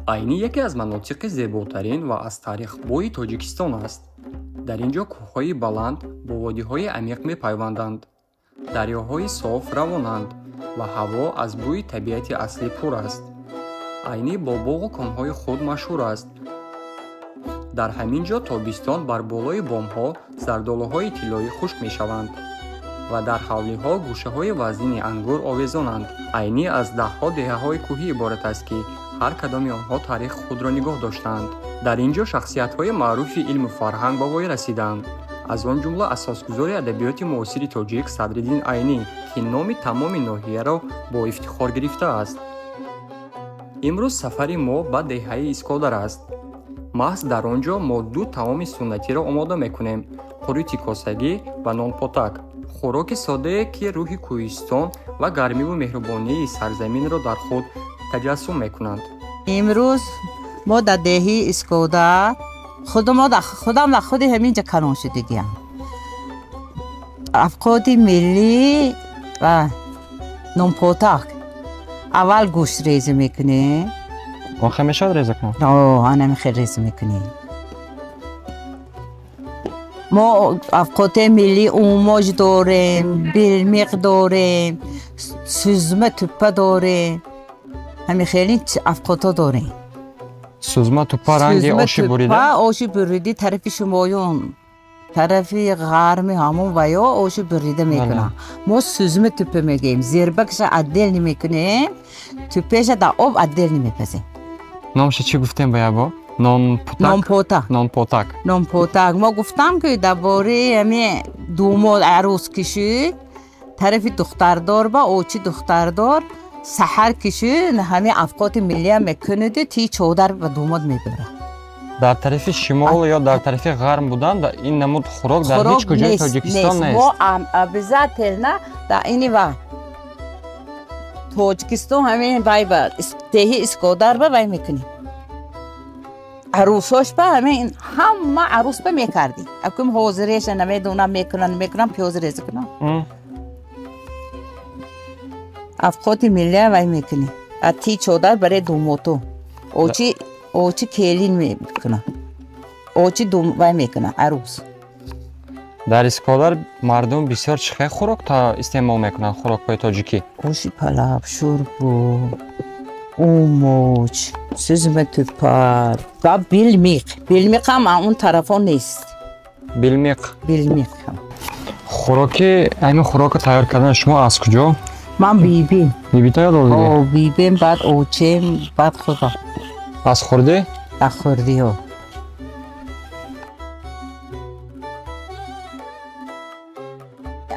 айни яке аз манотиқи зеботарин ва аз таърихбои тоҷикистон аст. дар ин ҷо кӯҳҳои баланд бо водиҳои амиқ мепайванданд, дарёҳои соф равонанд ва ҳаво аз бӯи табиати аслӣ пур аст. айни бо боғу конҳои худ машҳур аст. дар ҳамин ҷо тобистон бар болои бомҳо зардолуҳои тиллоӣ хушк мешаванд ва дар ҳавлиҳо гӯшаҳои вазнини ангур овезонанд. айни аз даҳҳо деҳаҳои кӯҳӣ иборат аст, ки ҳар кадоми онҳо таърихи худро нигоҳ доштаанд. дар ин ҷо шахсиятҳои маъруфи илму фарҳанг ба воя расиданд. аз он ҷумла асосгузори адабиёти муосири тоҷик Садриддин Айнӣ, ки номи тамоми ноҳияро бо ифтихор гирифтааст. имрӯз сафари мо ба деҳаи Искодар аст. маҳз дар он ҷо мо ду таоми суннатиро омода мекунем: қурити косагӣ ва нонпотак. хӯроки соддае, ки рӯҳи кӯҳистон ва гармиву меҳрубонии сарзаминро дар худ таҷассум мекунанд. имрӯз мо дар деҳаи Искодар худам дар худи ҳамин ҷо калон шудагиам. авқоти миллӣ ва нонпотак. аввал гӯшт реза мекунем. охир мешавад реза кунам? ана хеле реза мекунем. мо авқоти миллӣ умоҷ дорем, билмиқ дорем, сузма туппа дорем. ҳамин хеле авқото дорем. сузма туппа ранги оши бурида? оши бурида тарафи шумоён, тарафи ғарми ҳамон ваё оши бурида мекунам. мо сузма туппа мегӯем. зирбакша отдел мекунем, туппеша дар об отдел мепазем. номша чӣ гуфтем ба ябо? Нонпотак. Мо гуфтам ки дар бораи ҳамин думод арӯс ки шуд, тарафи духтардор ба очи духтардор саҳар ки шуд, ҳамин авқоти миллиам мекуниду ти чодар ба думод мебарад. дар тарафи шимол ё дар тарафи ғарм будан ин намуд хӯрок дар ҳеҷ куҷои Тоҷикистон нест. мо обязательно дар ини вақт Тоҷикистон ҳамин вай ба деҳаи Искодар ба вай мекунем. арӯсош ба ҳама арӯс ба мекардем. акум ҳозиреша намедонам мекунам пиёз реза кунам. авқоти миллия вай мекунем. ти чодар барои думото. очи келин мекунам. очи вай мекунам арӯс. дар Искодар мардум бисёр чӣ хел хӯрок истеъмол мекунанд? хӯрокҳои тоҷикӣ? оши палав, шӯрбу, умоч, сузма туппа ва билмиқ. билмиқ ҳам он тарафон нест. билмиқ. ҳамин хӯроки тайёр кардан шумо аз куҷо? ман бибим. биби тайёр додиги? бибим, баъд очем, баъд худам. аз хурдӣ? аз хурдиҳо.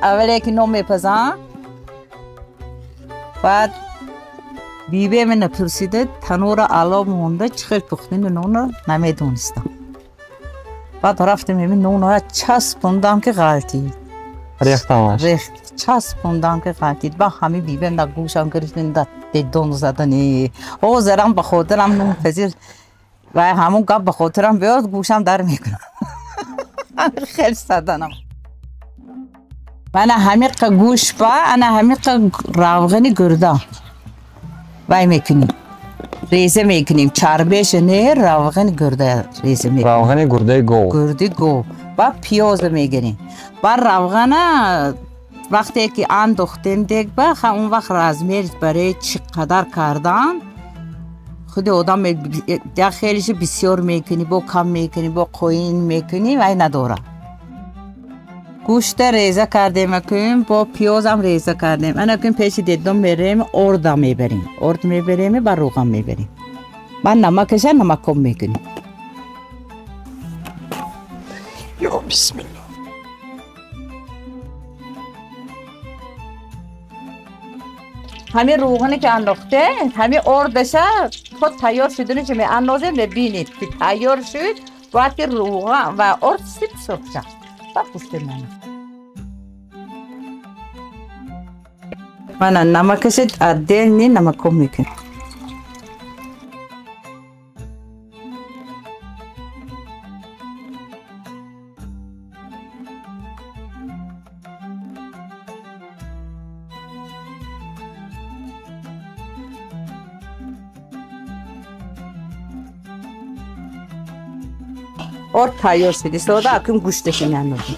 аввале ки нон мепазам, баъд бибе мена пурсида танӯра ало монда чӣ хел пухтани нонро намедонистам. баъд рафтам ҳамин нонро часпондам ки ғалтид. рехтамаш? часпондам ки ғалтид. ба ҳамин бибем дар гӯшам гирифтин дар дедон задани. ҳозирам ба хотирам нон пазир ва ҳамон гап ба хотирам биёд гӯшам дар мекунам. хел саданам. мана ҳамиқа гӯш ба ана ҳамиқа равғани гурда вай мекунем. реза мекунем. чарбеша не равғани гурда реза мекунем. равғани гурдаи гов. гурдаи гов. ба пиёза мегирем. ба равғана вақте ки андохтем дег ба он вақт размер барои чӣ қадар кардан худи одам як хелиша бисёр мекунӣ, бо кам мекунӣ, бо қоин мекунӣ вай надорад. гӯшта реза кардем акум, бо пиёзам реза кардем. ана акум пеши дедон мерем, орда мебарем. орд мебарем, ба рӯған мебарем. ба намакаша намаком мекунем. ё бисмилла. ҳамин рӯғане ки андохте, ҳамин ордаша худ тайёр шудани ки меандозем мебинед ки тайёр шуд. вақти рӯған ва орд сип сохта. ба пустем мана намакаша отдельни намаком мекунем. اور تیار شد استفاده اکنون گوشتش میاندازیم.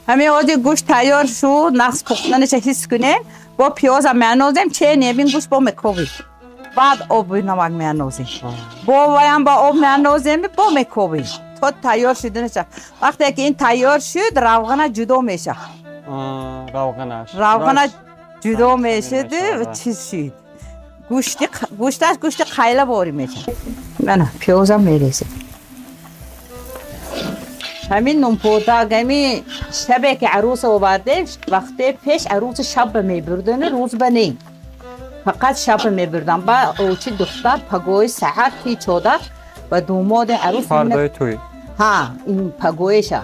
همین وقتی گوشت تیار شد نقص پختنش حس کنیم با پیاز هم میاندازیم چه نبین گوشت با میکروبی بعد آب و نمک میاندازیم با ویم با آب میاندازیم با میکروبی تا تیار شدنش. وقتی که این تیار شد روغن جدا میشه. روغن جدا میشه و چیز شد گوشتش گوشت خیلی باری میشه. نه پیازم میریزه. همین نمپوتاق همین شبه که عروس آورده وقتی پیش عروس شب میبردن روز بنی فقط شب میبردن با اوچی دختر پگوی ساعت تی 14 و دوماد عروس فردای توی ها این پگویشه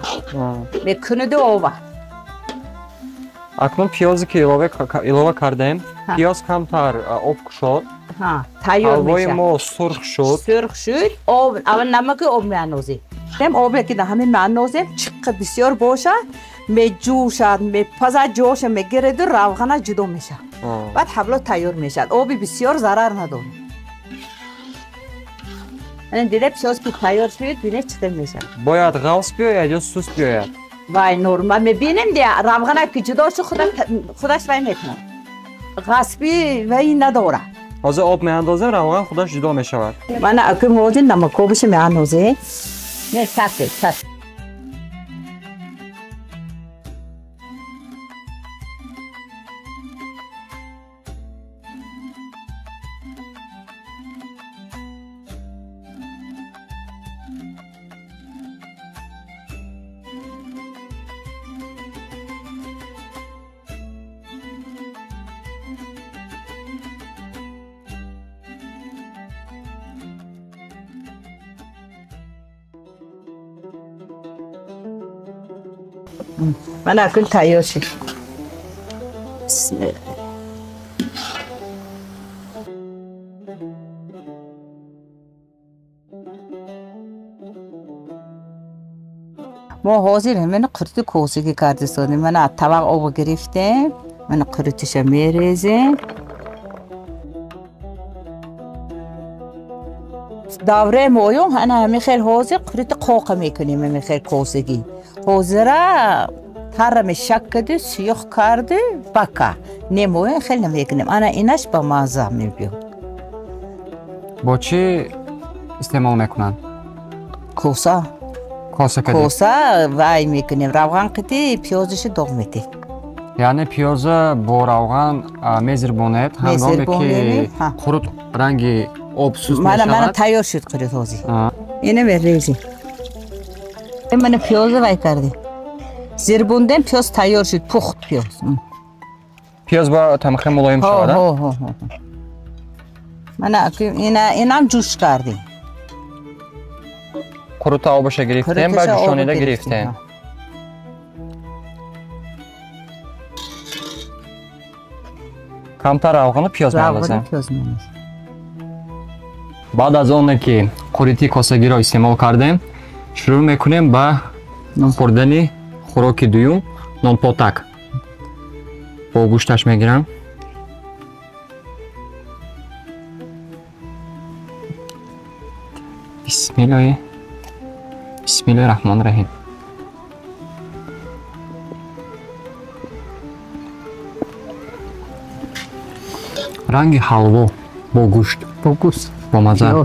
میکنه دو آور. اکنون پیازی که ایلوه کردیم پیاز کمتر آب شد تیار میشه. حلوای ما سرخ شد آب اول نمک آب میاندازیم. آب که همین میاندازیم چقدر بسیار باشه میجوشد میپزد جوش میگیرد و روغن جدا میشه. بعد حبلا تیار میشد. آبی بسیار ضرر نداره. این دیگه پیاز که تیار شد ببینید چطور میشه. باید غوص بیاید یا سوس بیاید؟ وای نورمال میبینیم دیگه روغن که جدا شد خودش وای میکنه. غصبی وای نداره. حاضر آب میاندازیم روغن خودش جدا میشود. من اکنون موجود نمک آبش میاندازیم. نه سخت. من اکنون تیار شد. بسم الله. ما حاضر من قرط کوسگی کرده سادیم. من از طبق آب گرفتم. من قرطش میریزم. دوره مایون انا همین خیلی حاضر قرط قاق میکنیم همین خیلی کوسگی. حاضره ترم شکده سیخ کرده بکه نموین خیلی نمیکنیم. انا اینش با مازه میبیم. با چی استعمال میکنن؟ کوسه وای میکنیم. روغن قطعی پیازش داغ میده. یعنی پیاز با روغن میزربونید هنگامی که قرط رنگی آب سوس میشود. من تیار شد قرط حاضی. اینه میریزی. من پیاز وای کردیم. زربوندم پیاز تیار شد پخت پیاز با تمخه ملایم شده. من اینم جوش کردیم. قرط آبش گرفتیم بعد جوشانیده گرفتیم. کمتر روغن پیاز می‌ریزیم. بعد از اون که قرطی کاسگی را استعمال کردیم شروع میکنیم با خوردن خوراک دوم نونپوتاق. با گوشتش میگیرم. بسم الله الرحمن الرحیم. رنگ حلوا با گوشت با مزه.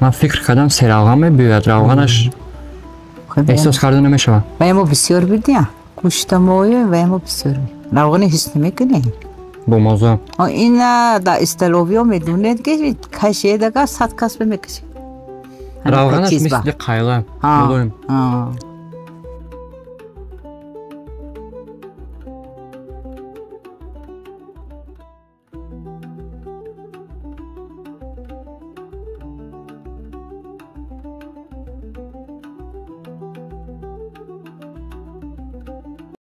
من فکر کردم سرغم میبوید روغنش احساس کرده نمیشه. و ما بسیار بیدیم گوشت مایه و ما بسیار روغن حس نمیکنیم با مزه. این در استلویا میدونید که کشیدگاه 100 کس میکشید. روغنش مثل قیله.